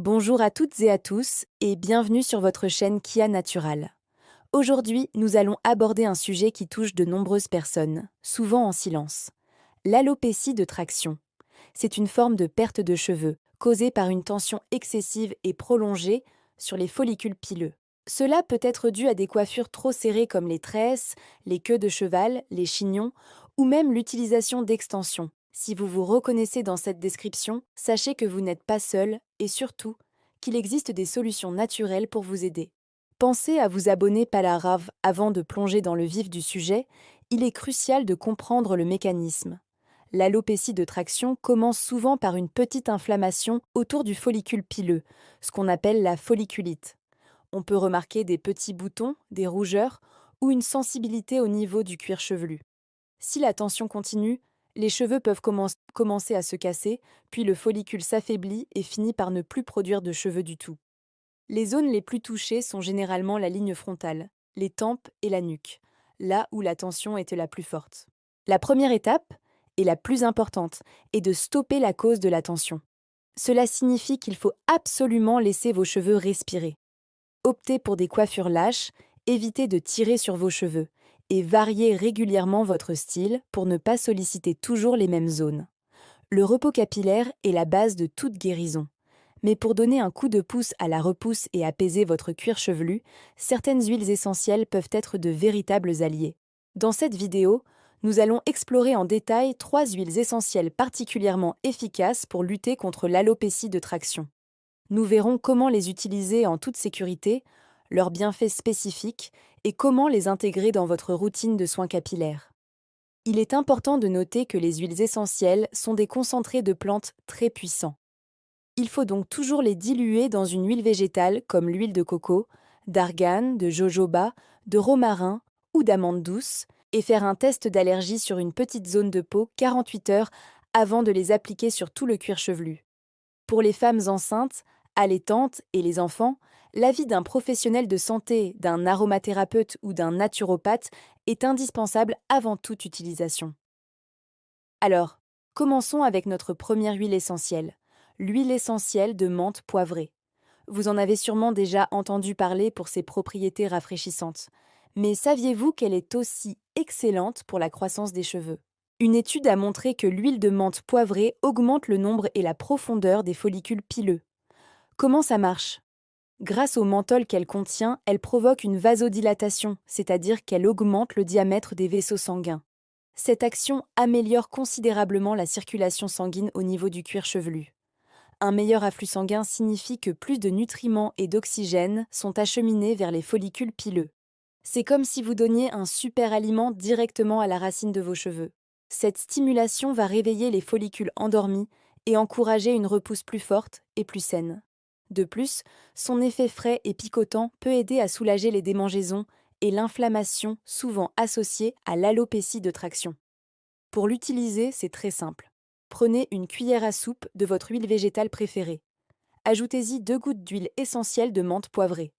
Bonjour à toutes et à tous et bienvenue sur votre chaîne Kia Natural. Aujourd'hui, nous allons aborder un sujet qui touche de nombreuses personnes, souvent en silence. L'alopécie de traction. C'est une forme de perte de cheveux causée par une tension excessive et prolongée sur les follicules pileux. Cela peut être dû à des coiffures trop serrées comme les tresses, les queues de cheval, les chignons ou même l'utilisation d'extensions. Si vous vous reconnaissez dans cette description, sachez que vous n'êtes pas seul et surtout qu'il existe des solutions naturelles pour vous aider. Pensez à vous abonner Palarav avant de plonger dans le vif du sujet, il est crucial de comprendre le mécanisme. L'alopécie de traction commence souvent par une petite inflammation autour du follicule pileux, ce qu'on appelle la folliculite. On peut remarquer des petits boutons, des rougeurs ou une sensibilité au niveau du cuir chevelu. Si la tension continue, les cheveux peuvent commencer à se casser, puis le follicule s'affaiblit et finit par ne plus produire de cheveux du tout. Les zones les plus touchées sont généralement la ligne frontale, les tempes et la nuque, là où la tension était la plus forte. La première étape, et la plus importante, est de stopper la cause de la tension. Cela signifie qu'il faut absolument laisser vos cheveux respirer. Optez pour des coiffures lâches, évitez de tirer sur vos cheveux et variez régulièrement votre style pour ne pas solliciter toujours les mêmes zones. Le repos capillaire est la base de toute guérison. Mais pour donner un coup de pouce à la repousse et apaiser votre cuir chevelu, certaines huiles essentielles peuvent être de véritables alliés. Dans cette vidéo, nous allons explorer en détail 3 huiles essentielles particulièrement efficaces pour lutter contre l'alopécie de traction. Nous verrons comment les utiliser en toute sécurité, leurs bienfaits spécifiques et comment les intégrer dans votre routine de soins capillaires. Il est important de noter que les huiles essentielles sont des concentrés de plantes très puissants. Il faut donc toujours les diluer dans une huile végétale comme l'huile de coco, d'argan, de jojoba, de romarin ou d'amande douce et faire un test d'allergie sur une petite zone de peau 48 heures avant de les appliquer sur tout le cuir chevelu. Pour les femmes enceintes, allaitantes et les enfants, l'avis d'un professionnel de santé, d'un aromathérapeute ou d'un naturopathe est indispensable avant toute utilisation. Alors, commençons avec notre première huile essentielle, l'huile essentielle de menthe poivrée. Vous en avez sûrement déjà entendu parler pour ses propriétés rafraîchissantes. Mais saviez-vous qu'elle est aussi excellente pour la croissance des cheveux? Une étude a montré que l'huile de menthe poivrée augmente le nombre et la profondeur des follicules pileux. Comment ça marche? Grâce au menthol qu'elle contient, elle provoque une vasodilatation, c'est-à-dire qu'elle augmente le diamètre des vaisseaux sanguins. Cette action améliore considérablement la circulation sanguine au niveau du cuir chevelu. Un meilleur afflux sanguin signifie que plus de nutriments et d'oxygène sont acheminés vers les follicules pileux. C'est comme si vous donniez un super aliment directement à la racine de vos cheveux. Cette stimulation va réveiller les follicules endormis et encourager une repousse plus forte et plus saine. De plus, son effet frais et picotant peut aider à soulager les démangeaisons et l'inflammation souvent associée à l'alopécie de traction. Pour l'utiliser, c'est très simple. Prenez une cuillère à soupe de votre huile végétale préférée. Ajoutez-y 2 gouttes d'huile essentielle de menthe poivrée.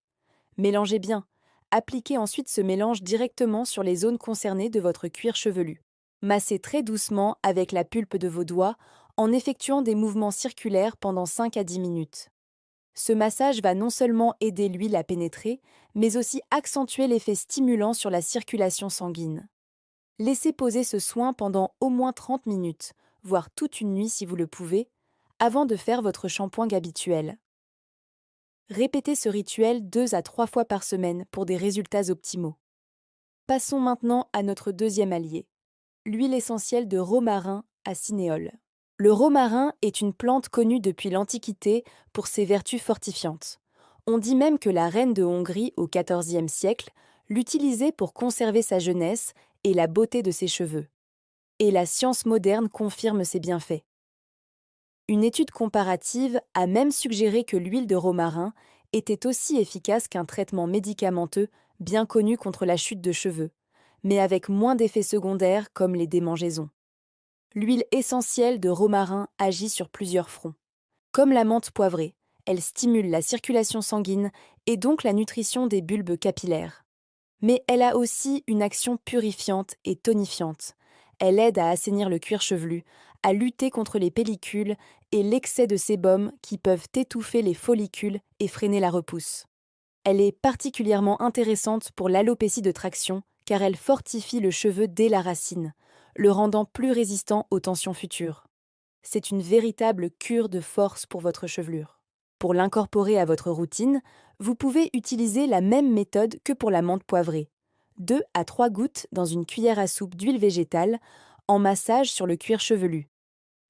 Mélangez bien. Appliquez ensuite ce mélange directement sur les zones concernées de votre cuir chevelu. Massez très doucement avec la pulpe de vos doigts en effectuant des mouvements circulaires pendant 5 à 10 minutes. Ce massage va non seulement aider l'huile à pénétrer, mais aussi accentuer l'effet stimulant sur la circulation sanguine. Laissez poser ce soin pendant au moins 30 minutes, voire toute une nuit si vous le pouvez, avant de faire votre shampoing habituel. Répétez ce rituel 2 à 3 fois par semaine pour des résultats optimaux. Passons maintenant à notre deuxième allié, l'huile essentielle de romarin à cinéole. Le romarin est une plante connue depuis l'Antiquité pour ses vertus fortifiantes. On dit même que la reine de Hongrie au XIVe siècle l'utilisait pour conserver sa jeunesse et la beauté de ses cheveux. Et la science moderne confirme ses bienfaits. Une étude comparative a même suggéré que l'huile de romarin était aussi efficace qu'un traitement médicamenteux bien connu contre la chute de cheveux, mais avec moins d'effets secondaires comme les démangeaisons. L'huile essentielle de romarin agit sur plusieurs fronts. Comme la menthe poivrée, elle stimule la circulation sanguine et donc la nutrition des bulbes capillaires. Mais elle a aussi une action purifiante et tonifiante. Elle aide à assainir le cuir chevelu, à lutter contre les pellicules et l'excès de sébum qui peuvent étouffer les follicules et freiner la repousse. Elle est particulièrement intéressante pour l'alopécie de traction car elle fortifie le cheveu dès la racine, le rendant plus résistant aux tensions futures. C'est une véritable cure de force pour votre chevelure. Pour l'incorporer à votre routine, vous pouvez utiliser la même méthode que pour la menthe poivrée. 2 à 3 gouttes dans une cuillère à soupe d'huile végétale en massage sur le cuir chevelu.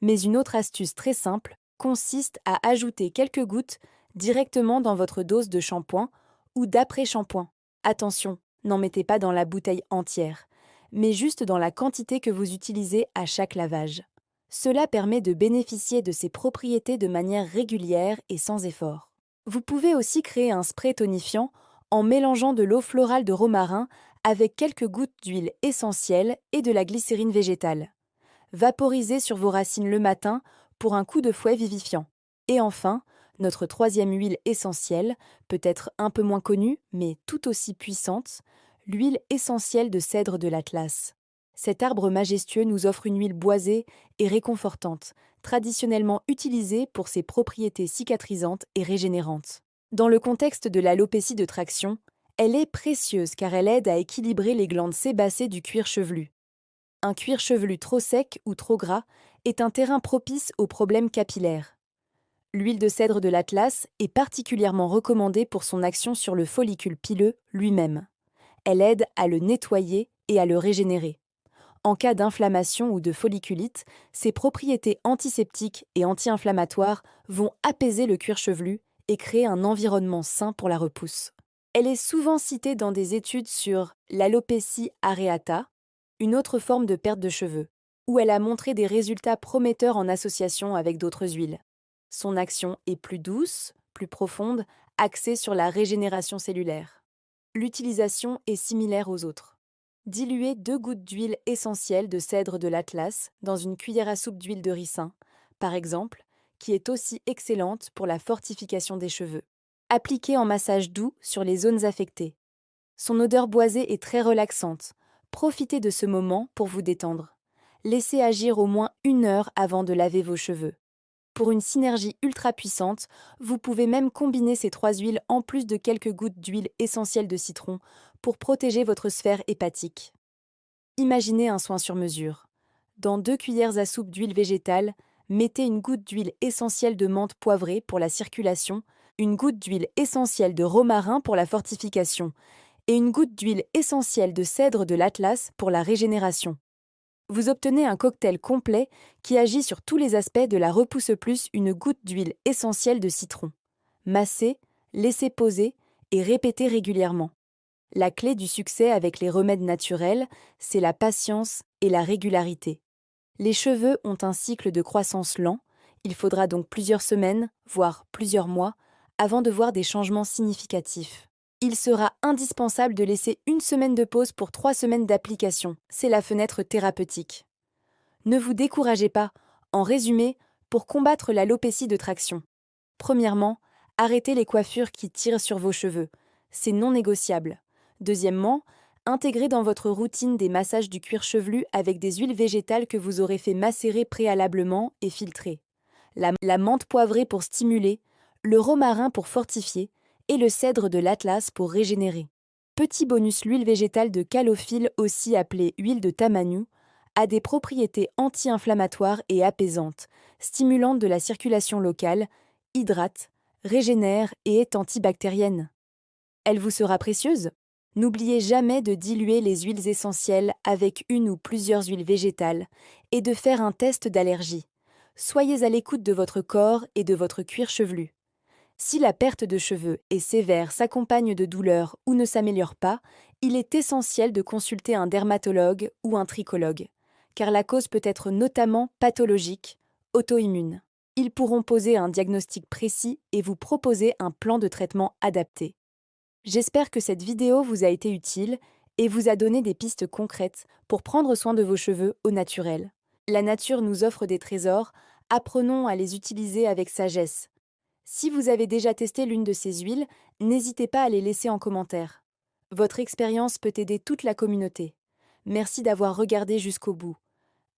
Mais une autre astuce très simple consiste à ajouter quelques gouttes directement dans votre dose de shampoing ou d'après-shampoing. Attention, n'en mettez pas dans la bouteille entière, mais juste dans la quantité que vous utilisez à chaque lavage. Cela permet de bénéficier de ses propriétés de manière régulière et sans effort. Vous pouvez aussi créer un spray tonifiant en mélangeant de l'eau florale de romarin avec quelques gouttes d'huile essentielle et de la glycérine végétale. Vaporisez sur vos racines le matin pour un coup de fouet vivifiant. Et enfin, notre troisième huile essentielle, peut-être un peu moins connue, mais tout aussi puissante, l'huile essentielle de cèdre de l'Atlas. Cet arbre majestueux nous offre une huile boisée et réconfortante, traditionnellement utilisée pour ses propriétés cicatrisantes et régénérantes. Dans le contexte de l'alopécie de traction, elle est précieuse car elle aide à équilibrer les glandes sébacées du cuir chevelu. Un cuir chevelu trop sec ou trop gras est un terrain propice aux problèmes capillaires. L'huile de cèdre de l'Atlas est particulièrement recommandée pour son action sur le follicule pileux lui-même. Elle aide à le nettoyer et à le régénérer. En cas d'inflammation ou de folliculite, ses propriétés antiseptiques et anti-inflammatoires vont apaiser le cuir chevelu et créer un environnement sain pour la repousse. Elle est souvent citée dans des études sur l'alopécie areata, une autre forme de perte de cheveux, où elle a montré des résultats prometteurs en association avec d'autres huiles. Son action est plus douce, plus profonde, axée sur la régénération cellulaire. L'utilisation est similaire aux autres. Diluez 2 gouttes d'huile essentielle de cèdre de l'Atlas dans une cuillère à soupe d'huile de ricin, par exemple, qui est aussi excellente pour la fortification des cheveux. Appliquez en massage doux sur les zones affectées. Son odeur boisée est très relaxante. Profitez de ce moment pour vous détendre. Laissez agir au moins 1 heure avant de laver vos cheveux. Pour une synergie ultra puissante, vous pouvez même combiner ces 3 huiles en plus de quelques gouttes d'huile essentielle de citron pour protéger votre sphère hépatique. Imaginez un soin sur mesure. Dans 2 cuillères à soupe d'huile végétale, mettez une goutte d'huile essentielle de menthe poivrée pour la circulation, une goutte d'huile essentielle de romarin pour la fortification et une goutte d'huile essentielle de cèdre de l'Atlas pour la régénération. Vous obtenez un cocktail complet qui agit sur tous les aspects de la repousse plus une goutte d'huile essentielle de citron. Massez, laissez poser et répétez régulièrement. La clé du succès avec les remèdes naturels, c'est la patience et la régularité. Les cheveux ont un cycle de croissance lent, il faudra donc plusieurs semaines, voire plusieurs mois, avant de voir des changements significatifs. Il sera indispensable de laisser 1 semaine de pause pour 3 semaines d'application. C'est la fenêtre thérapeutique. Ne vous découragez pas. En résumé, pour combattre l'alopécie de traction. Premièrement, arrêtez les coiffures qui tirent sur vos cheveux. C'est non négociable. Deuxièmement, intégrez dans votre routine des massages du cuir chevelu avec des huiles végétales que vous aurez fait macérer préalablement et filtrer. La menthe poivrée pour stimuler, le romarin pour fortifier, et le cèdre de l'Atlas pour régénérer. Petit bonus, l'huile végétale de calophylle, aussi appelée huile de tamanu, a des propriétés anti-inflammatoires et apaisantes, stimulantes de la circulation locale, hydrate, régénère et est antibactérienne. Elle vous sera précieuse? N'oubliez jamais de diluer les huiles essentielles avec une ou plusieurs huiles végétales et de faire un test d'allergie. Soyez à l'écoute de votre corps et de votre cuir chevelu. Si la perte de cheveux est sévère, s'accompagne de douleurs ou ne s'améliore pas, il est essentiel de consulter un dermatologue ou un trichologue, car la cause peut être notamment pathologique, auto-immune. Ils pourront poser un diagnostic précis et vous proposer un plan de traitement adapté. J'espère que cette vidéo vous a été utile et vous a donné des pistes concrètes pour prendre soin de vos cheveux au naturel. La nature nous offre des trésors, apprenons à les utiliser avec sagesse. Si vous avez déjà testé l'une de ces huiles, n'hésitez pas à les laisser en commentaire. Votre expérience peut aider toute la communauté. Merci d'avoir regardé jusqu'au bout.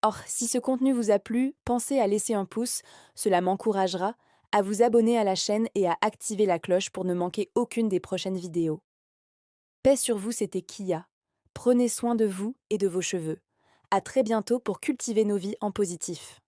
Or, si ce contenu vous a plu, pensez à laisser un pouce, cela m'encouragera, à vous abonner à la chaîne et à activer la cloche pour ne manquer aucune des prochaines vidéos. Paix sur vous, c'était Kia. Prenez soin de vous et de vos cheveux. À très bientôt pour cultiver nos vies en positif.